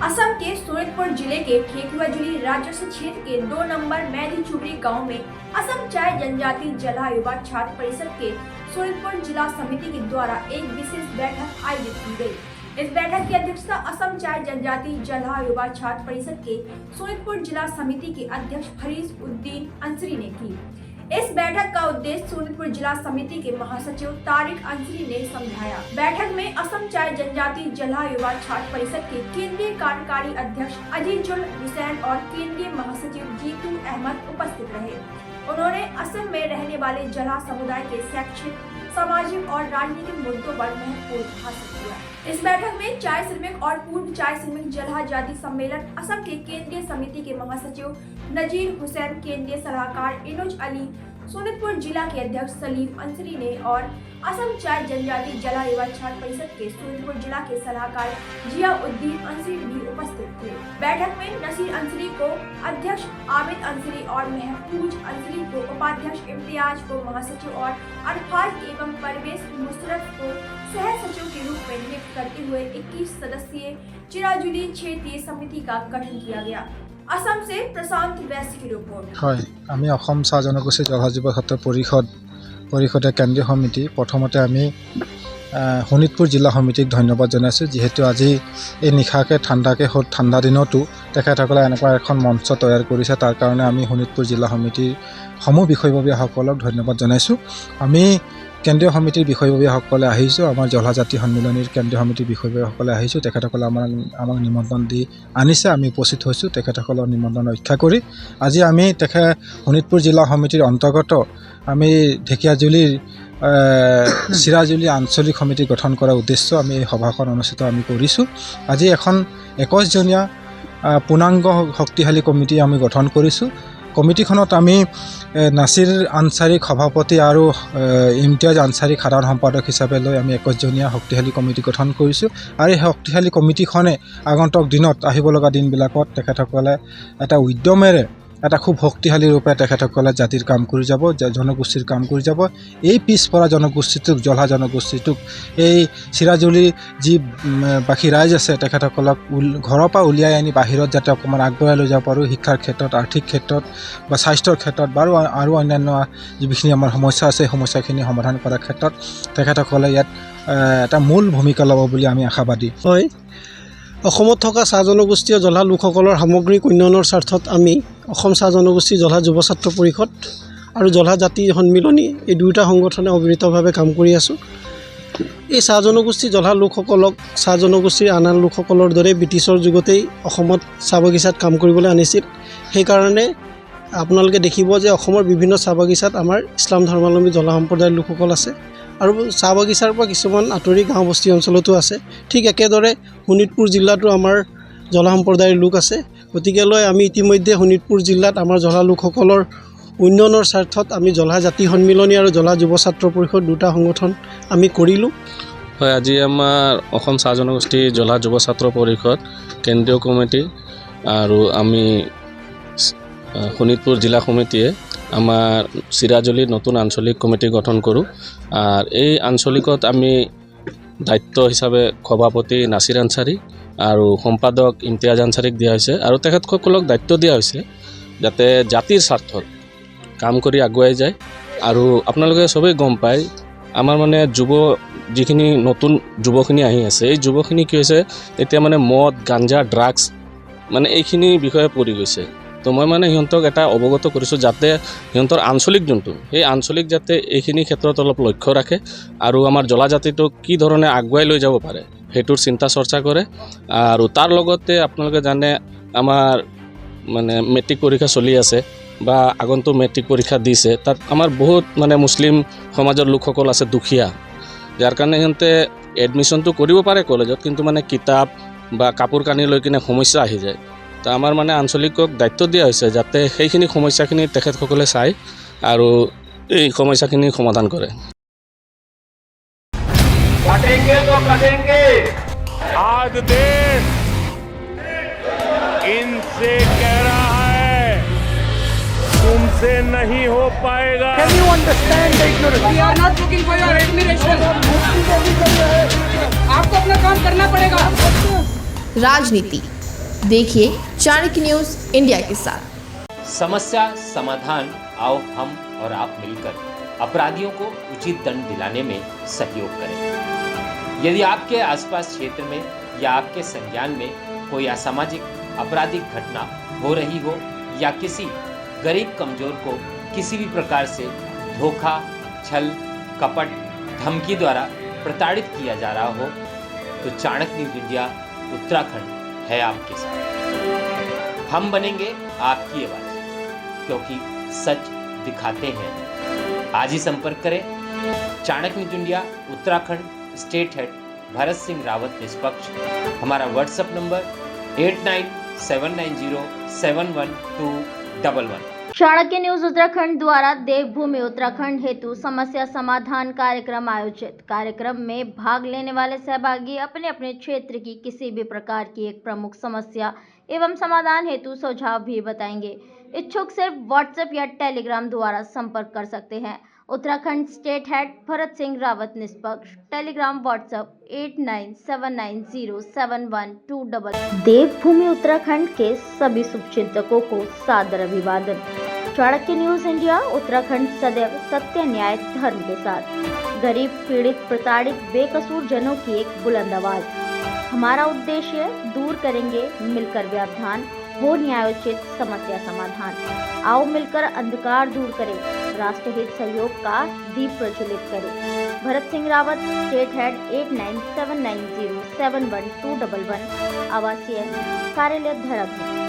असम के सोनितपुर जिले के ठेकुआजुली राजस्व क्षेत्र के 2 नंबर मैदी चुबरी गांव में असम चाय जनजाति जला युवा छात्र परिषद के सोनितपुर जिला समिति के द्वारा एक विशेष बैठक आयोजित की गई। इस बैठक की अध्यक्षता असम चाय जनजाति जला युवा छात्र परिषद के सोनितपुर जिला समिति के अध्यक्ष फरीज उद्दीन अंसरी ने की। इस बैठक का उद्देश्य सोनितपुर जिला समिति के महासचिव तारिक अंसरी ने समझाया। बैठक में असम चाय जनजाति जला युवा छात्र परिषद के केंद्रीय कार्यकारी अध्यक्ष अजीजुल हुसैन और केंद्रीय महासचिव जीतू अहमद उपस्थित रहे। उन्होंने असम में रहने वाले जला समुदाय के शैक्षिक, सामाजिक और राजनीतिक मुद्दों पर महत्वपूर्ण भाषण दिया। इस बैठक में चाय श्रमिक और पूर्व चाय श्रमिक जला जाति सम्मेलन असम के केंद्रीय समिति के महासचिव नजीर हुसैन, केंद्रीय सलाहकार इनुज अली, सोनितपुर जिला के अध्यक्ष सलीम अंसरी ने और असम चाय जनजाति जला युवा छात्र परिषद के सोनितपुर जिला के सलाहकार जिया उद्दीन अंसरी भी उपस्थित थे। बैठक में नसीर अंसरी को अध्यक्ष, आबिद अंसरी और महफूज अंसरी को उपाध्यक्ष, इम्तियाज को महासचिव और अरफाज एवं परवेज मुशर्रफ को सह सचिव के रूप में नियुक्त करते हुए 21 सदस्यीय चिराजुली क्षेत्रीय समिति का गठन किया गया। असम से प्रशांत वैश्य की रिपोर्ट। হয়, আমি অসম চাহ জনগোষ্ঠী জলা যুৱ ছাত্ৰ পৰিষদৰ কেন্দ্ৰীয় সমিতি প্ৰথমতে আমি শোণিতপুৰ জিলা সমিতিক ধন্যবাদ জনাইছোঁ, যিহেতু আজি এই নিশাকে ঠাণ্ডা দিনতো তেখেতসকলে এনেকুৱা এখন মঞ্চ তৈয়াৰ কৰিছে। তাৰ কাৰণে আমি শোণিতপুৰ জিলা সমিতিৰ সমূহ বিষয়ববীয়াসকলক ধন্যবাদ জনাইছোঁ। আমি কেন্দ্ৰীয় সমিতিৰ বিষয়ববীয়াসকলে আহিছোঁ, আমাৰ জলা জাতি সন্মিলনীৰ কেন্দ্ৰীয় সমিতিৰ বিষয়ববীয়াসকলে আহিছোঁ। তেখেতসকলে আমাক নিমন্ত্ৰণ দি আনিছে, আমি উপস্থিত হৈছোঁ। তেখেতসকলৰ নিমন্ত্ৰণ ৰক্ষা কৰি আজি আমি শোণিতপুৰ জিলা সমিতিৰ অন্তৰ্গত আমি ঢেকীয়াজুলিৰ চিৰাজুলি আঞ্চলিক সমিতি গঠন কৰাৰ উদ্দেশ্য আমি এই সভাখন অনুষ্ঠিত কৰিছোঁ। আজি এখন 21জনীয়া পূৰ্ণাংগ শক্তিশালী কমিটি আমি গঠন কৰিছোঁ। কমিটিখনত আমি নাছিৰ আনচাৰীক সভাপতি আৰু ইমতিয়াজ আনচাৰীক সাধাৰণ সম্পাদক হিচাপে লৈ আমি 21জনীয়া শক্তিশালী কমিটি গঠন কৰিছোঁ। আৰু এই শক্তিশালী কমিটিখনে আগন্তুক দিনত আহিব লগা দিনবিলাকত তেখেতসকলে এটা উদ্যমেৰে এটা খুব শক্তিশালী ৰূপে তেখেতসকলে জাতিৰ কাম কৰি যাব, জনগোষ্ঠীৰ কাম কৰি যাব। এই পিছপৰা জনগোষ্ঠীটোক, জলা জনগোষ্ঠীটোক, এই চিৰাজুলিৰ যি বাকী ৰাইজ আছে তেখেতসকলক ঘৰৰ পৰা উলিয়াই আনি বাহিৰত যাতে অকণমান আগবঢ়াই লৈ যাব পাৰোঁ, শিক্ষাৰ ক্ষেত্ৰত, আৰ্থিক ক্ষেত্ৰত বা স্বাস্থ্যৰ ক্ষেত্ৰত বাৰু আৰু অন্যান্য যিখিনি আমাৰ সমস্যা আছে সেই সমস্যাখিনি সমাধান কৰাৰ ক্ষেত্ৰত তেখেতসকলে ইয়াত এটা মূল ভূমিকা ল'ব বুলি আমি আশাবাদী। হয়, অসমত থকা চাহ জনগোষ্ঠী আৰু জলা লোকসকলৰ সামগ্ৰিক উন্নয়নৰ স্বাৰ্থত আমি অসম চাহ জনগোষ্ঠী জলা যুৱ ছাত্ৰ পৰিষদ আৰু জলা জাতি সন্মিলনী এই দুয়োটা সংগঠনে অবিৰতভাৱে কাম কৰি আছোঁ। এই চাহ জনগোষ্ঠী জলা লোকসকলক চাহ জনগোষ্ঠীৰ আন আন লোকসকলৰ দৰে ব্ৰিটিছৰ যুগতেই অসমত চাহ বাগিচাত কাম কৰিবলৈ আনিছিল। সেইকাৰণে আপোনালোকে দেখিব যে অসমৰ বিভিন্ন চাহ বাগিচাত আমাৰ ইছলাম ধৰ্মাৱলম্বী জলা সম্প্ৰদায়ৰ লোকসকল আছে আৰু চাহ বাগিচাৰ পৰা কিছুমান আঁতৰি গাঁও বস্তি অঞ্চলতো আছে। ঠিক একেদৰে শোণিতপুৰ জিলাতো আমাৰ জলা সম্প্ৰদায়ৰ লোক আছে। গতিকেলৈ আমি ইতিমধ্যে শোণিতপুৰ জিলাত আমাৰ জলা লোকসকলৰ উন্নয়নৰ স্বাৰ্থত আমি জলা জাতি সন্মিলনী আৰু জলা যুৱ ছাত্ৰ পৰিষদ দুটা সংগঠন আমি কৰিলোঁ। হয়, আজি আমাৰ অসম চাহ জনগোষ্ঠী জলা যুৱ ছাত্ৰ পৰিষদ কেন্দ্ৰীয় কমিটি আৰু আমি শোণিতপুৰ জিলা সমিতিয়ে আমাৰ চিৰাজুলিৰ নতুন আঞ্চলিক কমিটি গঠন কৰোঁ। আৰু এই আঞ্চলিকত আমি দায়িত্ব হিচাপে সভাপতি নাছিৰ আনচাৰী আৰু সম্পাদক ইমতিয়াজ আনচাৰীক দিয়া হৈছে আৰু তেখেতসকলক দায়িত্ব দিয়া হৈছে যাতে জাতিৰ স্বাৰ্থত কাম কৰি আগুৱাই যায়। আৰু আপোনালোকে চবেই গম পায় আমাৰ মানে যিখিনি নতুন যুৱখিনি আহি আছে, এই যুৱখিনি কি হৈছে এতিয়া মানে মদ, গাঞ্জা, ড্ৰাগছ মানে এইখিনি বিষয়ে পৰি গৈছে। তো মই মানে সিহঁতক এটা অৱগত কৰিছোঁ যাতে সিহঁতৰ আঞ্চলিক যোনটো সেই আঞ্চলিক যাতে এইখিনি ক্ষেত্ৰত অলপ লক্ষ্য ৰাখে আৰু আমাৰ জলা জাতিটোক কি ধৰণে আগুৱাই লৈ যাব পাৰে সেইটোৰ চিন্তা চৰ্চা কৰে। আৰু তাৰ লগতে আপোনালোকে জানে আমাৰ মানে মেট্ৰিক পৰীক্ষা চলি আছে বা আগন্তুক মেট্ৰিক পৰীক্ষা দিছে, তাত আমাৰ বহুত মানে মুছলিম সমাজৰ লোকসকল আছে দুখীয়া, যাৰ কাৰণে সিহঁতে এডমিশ্যনটো কৰিব পাৰে কলেজত, কিন্তু মানে কিতাপ বা কাপোৰ কানি লৈ কিনে সমস্যা আহি যায়। তো আমাৰ মানে আঞ্চলিকক দায়িত্ব দিয়া হৈছে যাতে সেইখিনি সমস্যাখিনি তেখেতসকলে চাই আৰু এই সমস্যাখিনি সমাধান কৰে। आज देश इनसे कह रहा है तुमसे नहीं हो पाएगा। Can you understand the ignorance? We are not looking for your admiration. आपको अपना काम करना पड़ेगा। राजनीति, देखिए चाणक्य न्यूज इंडिया के साथ। समस्या समाधान, आओ हम और आप मिलकर अपराधियों को उचित दंड दिलाने में सहयोग करें। यदि आपके आसपास क्षेत्र में या आपके संज्ञान में कोई असामाजिक आपराधिक घटना हो रही हो या किसी गरीब कमजोर को किसी भी प्रकार से धोखा, छल, कपट, धमकी द्वारा प्रताड़ित किया जा रहा हो तो चाणक्य न्यूज इंडिया उत्तराखंड है आपके साथ। हम बनेंगे आपकी आवाज, क्योंकि सच दिखाते हैं। आज ही संपर्क करें। Chanakya news India Uttarakhand, state head Bharat Singh Rawat निष्पक्ष। हमारा WhatsApp number 8979071211। Chanakya news Uttarakhand द्वारा देवभूमि उत्तराखंड हेतु समस्या समाधान कार्यक्रम आयोजित। कार्यक्रम में भाग लेने वाले सहभागी अपने अपने क्षेत्र की किसी भी प्रकार की एक प्रमुख समस्या एवं समाधान हेतु सुझाव भी बताएंगे। इच्छुक सिर्फ व्हाट्सएप या टेलीग्राम द्वारा संपर्क कर सकते हैं। उत्तराखंड स्टेट हेड भरत सिंह रावत निष्पक्ष। Telegram WhatsApp 8979071211। देवभूमि उत्तराखंड के सभी शुभचिंतकों को सादर अभिवादन। चाणक्य न्यूज इंडिया उत्तराखंड सदैव सत्य, न्याय, धर्म के साथ। गरीब, पीड़ित, प्रताड़ित, बेकसूर जनों की एक बुलंद आवाज। हमारा उद्देश्य दूर करेंगे मिलकर व्यवधान, हो न्यायोचित समस्या समाधान। आओ मिलकर अंधकार दूर करें, राष्ट्रहित सहयोग का दीप प्रज्वलित करें। भरत सिंह रावत, स्टेट हेड 8979071211, आवासीय कार्यालय, देहरादून।